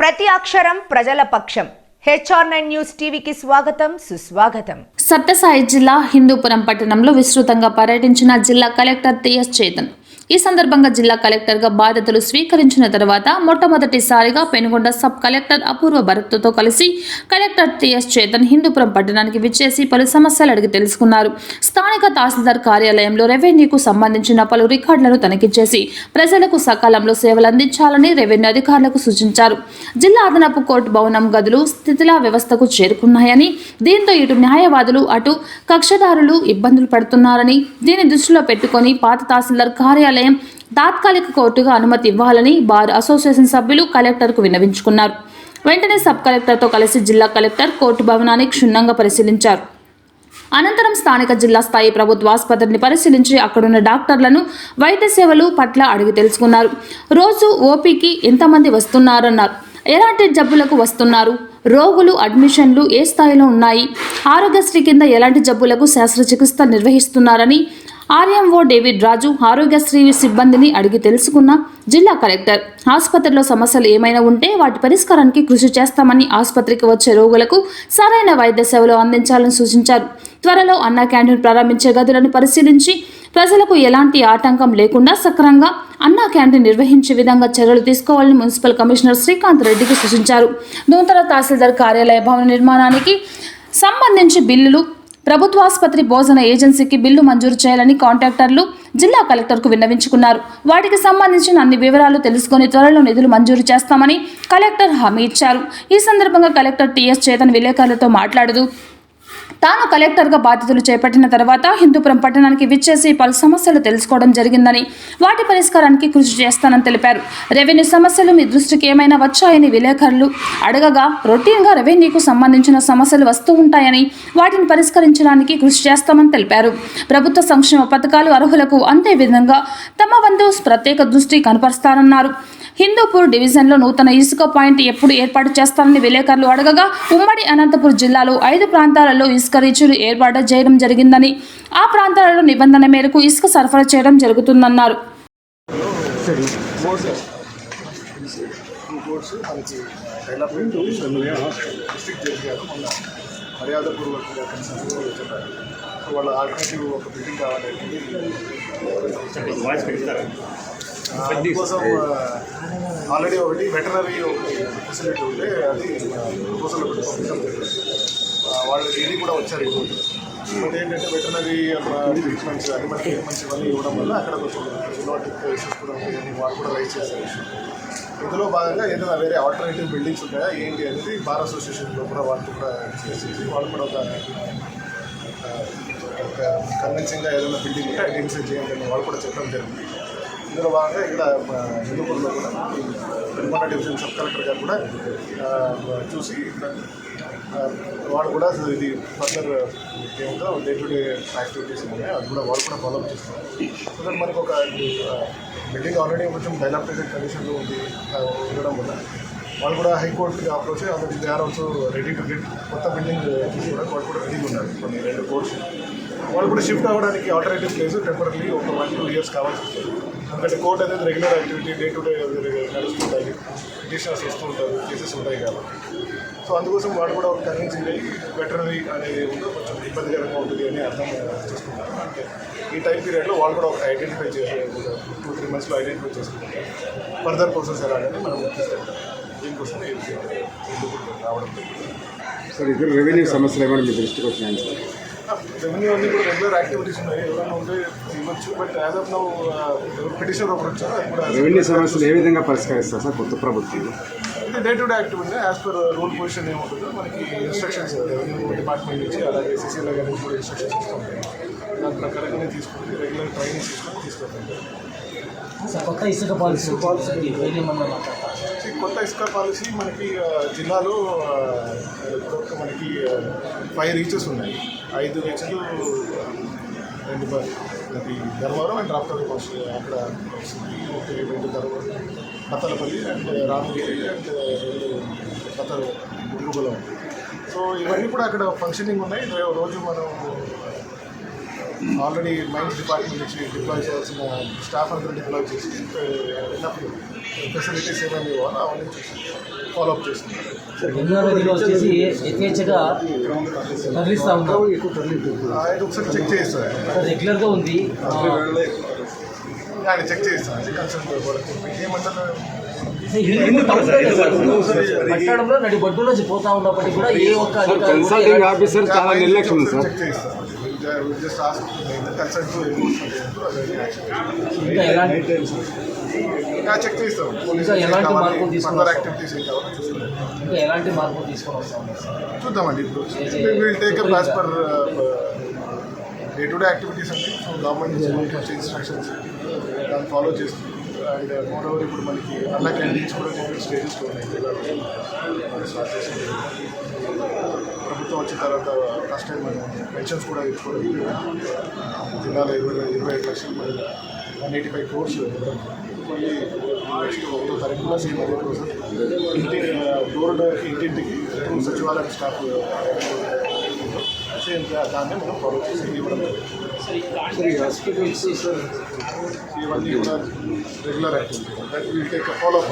ప్రతి అక్షరం ప్రజల పక్షం. HR9 న్యూస్ టీవీకి స్వాగతం, సుస్వాగతం. సత్యసాయి జిల్లా హిందూపురం పట్టణంలో విస్తృతంగా పర్యటించిన జిల్లా కలెక్టర్ టిఎస్ చేతన్. ఈ సందర్భంగా జిల్లా కలెక్టర్గా బాధ్యతలు స్వీకరించిన తర్వాత మొట్టమొదటిసారిగా పెనుగొండ సబ్ కలెక్టర్ అపూర్వ భరత్తో కలిసి కలెక్టర్ టిఎస్ చేతన్ హిందూపురం పట్టణానికి విచ్చేసి పలు సమస్యలు అడిగి తెలుసుకున్నారు. స్థానిక తహసీల్దార్ కార్యాలయంలో రెవెన్యూకు సంబంధించిన పలు రికార్డులను తనిఖీ చేసి ప్రజలకు సకాలంలో సేవలు అందించాలని రెవెన్యూ అధికారులకు సూచించారు. జిల్లా అదనపు కోర్టు భవనం గదులు స్థితిలా వ్యవస్థకు చేరుకున్నాయని, దీంతో ఇటు న్యాయవాదులు అటు కక్షదారులు ఇబ్బందులు పడుతున్నారని, దీన్ని దృష్టిలో పెట్టుకుని పాత తహసీల్దార్ కార్యాలయం తాత్కాలిక కోర్టుగా అనుమతి ఇవ్వాలని బార్ అసోసియేషన్ సభ్యులు కలెక్టర్కు విన్నవించుకున్నారు. వెంటనే సబ్ కలెక్టర్తో కలిసి జిల్లా కలెక్టర్ కోర్టు భవనాన్ని క్షుణ్ణంగా పరిశీలించారు. అనంతరం స్థానిక జిల్లా స్థాయి ప్రభుత్వ ఆసుపత్రిని పరిశీలించి అక్కడున్న డాక్టర్లను వైద్య సేవలు పట్ల అడిగి తెలుసుకున్నారు. రోజు ఓపీకి ఎంతమంది వస్తున్నారన్నారు, ఎలాంటి జబ్బులకు వస్తున్నారు, రోగులు అడ్మిషన్లు ఏ స్థాయిలో ఉన్నాయి, ఆరోగ్యశ్రీ కింద ఎలాంటి జబ్బులకు శస్త్రచికిత్స నిర్వహిస్తున్నారని ఆర్ఎంఓ డేవిడ్ రాజు ఆరోగ్యశ్రీ సిబ్బందిని అడిగి తెలుసుకున్న జిల్లా కలెక్టర్ ఆసుపత్రిలో సమస్యలు ఏమైనా ఉంటే వాటి పరిష్కారానికి కృషి చేస్తామని, ఆసుపత్రికి వచ్చే రోగులకు సరైన వైద్య సేవలు అందించాలని సూచించారు. త్వరలో అన్నా క్యాంటీన్ ప్రారంభించే గదులను పరిశీలించి ప్రజలకు ఎలాంటి ఆటంకం లేకుండా సక్రమంగా అన్నా క్యాంటీన్ నిర్వహించే విధంగా చర్యలు తీసుకోవాలని మున్సిపల్ కమిషనర్ శ్రీకాంత్ రెడ్డికి సూచించారు. నూతన తహసీల్దార్ కార్యాలయ భవన నిర్మాణానికి సంబంధించి బిల్లులు ప్రభుత్వాసుపత్రి భోజన ఏజెన్సీకి బిల్లు మంజూరు చేయాలని కాంట్రాక్టర్లు జిల్లా కలెక్టర్కు విన్నవించుకున్నారు. వాటికి సంబంధించిన అన్ని వివరాలు తెలుసుకుని త్వరలో నిధులు మంజూరు చేస్తామని కలెక్టర్ హామీ ఇచ్చారు. ఈ సందర్భంగా కలెక్టర్ టిఎస్ చేతన్ విలేకరులతో మాట్లాడుతూ తాను కలెక్టర్గా బాధ్యతలు చేపట్టిన తర్వాత హిందూపురం పట్టణానికి విచ్చేసి పలు సమస్యలు తెలుసుకోవడం జరిగిందని, వాటి పరిష్కారానికి కృషి చేస్తానని తెలిపారు. రెవెన్యూ సమస్యలు మీ దృష్టికి ఏమైనా వచ్చాయని విలేకరులు అడగగా రొటీన్గా రెవెన్యూకు సంబంధించిన సమస్యలు వస్తూ ఉంటాయని, వాటిని పరిష్కరించడానికి కృషి చేస్తామని తెలిపారు. ప్రభుత్వ సంక్షేమ పథకాలు అర్హులకు అంతే విధంగా తమ వంతు ప్రత్యేక దృష్టి కనపరుస్తారన్నారు. హిందూపూర్ డివిజన్లో నూతన ఇసుక పాయింట్ ఎప్పుడు ఏర్పాటు చేస్తారని విలేకరులు అడగగా ఉమ్మడి అనంతపురం జిల్లాలో 5 ప్రాంతాలలో ఇసుక రీచులు ఏర్పాటు చేయడం జరిగిందని, ఆ ప్రాంతాలలో నిబంధన మేరకు ఇసుక సరఫరా చేయడం జరుగుతుందన్నారు. అందుకోసం ఆల్రెడీ ఒకటి వెటనరీ ఫెసిలిటీ ఉంటే అది ప్రపోజల్ వాళ్ళు ఇది కూడా వచ్చారు. ఇప్పుడు ఏంటంటే వెటనరీ ట్రీట్మెంట్స్ అనిమల్ మంచివన్నీ ఇవ్వడం వల్ల అక్కడ కొంచెం జూనాటిక్ ఇష్యూస్ కూడా ఉంటాయని వాళ్ళు కూడా రైజ్ చేశారు. ఇందులో భాగంగా ఏదైనా వేరే ఆల్టర్నేటివ్ బిల్డింగ్స్ ఉంటాయా ఏంటి అనేది బార్ అసోసియేషన్లో కూడా వాళ్ళతో కూడా చేసేసి వాళ్ళు కూడా ఒక కన్విన్సింగ్గా ఏదైనా బిల్డింగ్ ఉంటే ఐడెంటిఫై చేయండి అని వాళ్ళు కూడా చెప్పడం జరిగింది. ఇందులో భాగంగా ఇక్కడ హిందూపూర్లో కూడా పెనుగొండ డివిజన్ సబ్ కలెక్టర్ గారు కూడా చూసి వాళ్ళు కూడా ఇది ఫర్దర్ ఏముందో డే టు డే యాక్టివిటీస్ ఉన్నాయి అది కూడా వాళ్ళు కూడా ఫాలోఅప్ చేస్తున్నారు. సో దట్ మనకు ఒక బిల్డింగ్ ఆల్రెడీ కొంచెం డైలాపిటేటెడ్ కండిషన్లో ఉండడం వల్ల వాళ్ళు కూడా హైకోర్టుకి approach they are also ready to get కొత్త బిల్డింగ్ తీసుకోవడానికి వాళ్ళు కూడా రెడీగా ఉన్నారు. కొన్ని 2 కోర్స్ వాళ్ళు కూడా షిఫ్ట్ అవ్వడానికి ఆల్టర్నేటివ్ ప్లేస్ టెంపరీ ఒక 1-2 ఇయర్స్ కావాల్సి వస్తుంది. ఎందుకంటే కోర్ట్ అనేది regular activity day to day నడుస్తుంటాయి, పిటిషనర్స్ వస్తూ ఉంటారు, కేసెస్ ఉంటాయి కాబట్టి. సో అందుకోసం వాళ్ళు కూడా ఒక కన్విన్సింగ్ అయ్యి వెటనరీ అనేది ఉందో కొంచెం ఇబ్బందికరంగా ఉంటుంది అని అర్థం చేసుకుంటారు. అంటే ఈ టైం పీరియడ్లో వాళ్ళు కూడా ఒక ఐడెంటిఫై చేసి 2-3 మంత్స్లో ఐడెంటిఫై చేసుకుంటారు ఫర్దర్ ప్రాసెస్ ఎలాగని మనం తీసుకెళ్తాం. దీనికోసం రావడం సార్. ఇక్కడ రెవెన్యూ సమస్యలు ఏమైనా మీ దృష్టికి వచ్చినాయి సార్? రెవెన్యూ అన్నీ కూడా రెగ్యులర్ యాక్టివిటీస్ ఉన్నాయి, ఎవరైనా ఉంటే ఇవ్వచ్చు. But as of now petition ఒకటి వచ్చారు, అది కూడా రెవెన్యూ సమస్యలు ఏ విధంగా పరిష్కరిస్తారు సార్ కొత్త ప్రభుత్వం? అంటే day to day activity as per rule position ఏముంటుందో మనకి ఇన్స్ట్రక్షన్స్ రెవెన్యూ డిపార్ట్మెంట్ నుంచి అలాగే సిసిఎల్ గారి నుంచి కూడా ఇన్స్ట్రక్షన్స్ వస్తుంటాయి. దాని ప్రకారంగానే తీసుకుని రెగ్యులర్ ట్రైనింగ్ తీసుకొని తీసుకెళ్తాం. కొత్త ఇసుక పాలసీ కొత్త ఇసుక పాలసీ మనకి జిల్లాలో మనకి 5 రీచెస్ ఉన్నాయి. 5 రీచ్లు అది ధర్మవరం అండ్ రాప్తాడు అక్కడ Dharmavaram, Bathalapalli and Ramagiri and Gurugubalam. So ఇవన్నీ కూడా అక్కడ ఫంక్షనింగ్ ఉన్నాయి. రోజు మనం ఆల్రెడీ మైన్స్ డిపార్ట్మెంట్ నుంచి డిప్లాయ్ చేయాల్సిన స్టాఫ్ అందరూ డిప్లాయ్ చేసి ఎన్నప్పుడు ఫెసిలిటీస్ ఏమైనా ఇవ్వాలో అవన్నీ చూసి ఫాలో అప్ చేస్తున్నాం. యమునా నదిలో వచ్చేసి యథేచ్ఛగా తరలిస్తూ ఉన్నారు. ఆయన ఒకసారి చెక్ చేయిస్తారు, రెగ్యులర్గా ఉంది. ఆయన చెక్ చేయిస్తారు కన్సల్ట్ ఏమంటారు. పట్టణంలో నడి బొడ్డు నుంచి పోతా ఉన్నప్పటికీ కూడా ఏ ఒక్క అధికారి కూడా కన్సల్టింగ్ ఆఫీసర్ చాలా నిర్లక్ష్యం ఉంది సార్. చెక్ చేయిస్తారు. జస్ట్ ఆస్క్ కన్సల్ట్ ఇంకా ఎలాంటి చెక్ చేస్తాం. ఇంకా ఎలాంటి మార్పులు తీసుకొని ఫర్దర్ యాక్టివిటీస్ ఏం కావాలో చూస్తాం. ఇంకా ఎలాంటి మార్పులు తీసుకొని వస్తా ఉన్నారు సార్? చూద్దామండి. ఇప్పుడు will take up as per day to day activities అండి. సో గవర్నమెంట్ నుంచి ఇన్స్ట్రక్షన్స్ దాన్ని ఫాలో చేస్తుంది. అండ్ మోర్ ఓవర్ ఇప్పుడు మనకి అన్న క్యాంటీన్స్ కూడా డిఫరెంట్ స్టేజెస్లో ఉన్నాయి. స్టార్ట్ చేసింది ప్రభుత్వం వచ్చిన తర్వాత ఫస్ట్ టైం మనం పెన్షన్స్ కూడా ఇచ్చుకోవడం జిల్లాలో 25 లక్షలు 185 crores మళ్ళీ నెక్స్ట్ 1వ తారీఖున సేమ్ అదే రోజు ఇంటింటికి సచివాలయం స్టాఫ్ సేమ్ దాన్ని మనం ఫాలో చేసి ఇవ్వడం ఇవన్నీ కూడా regular activity that will take follow up.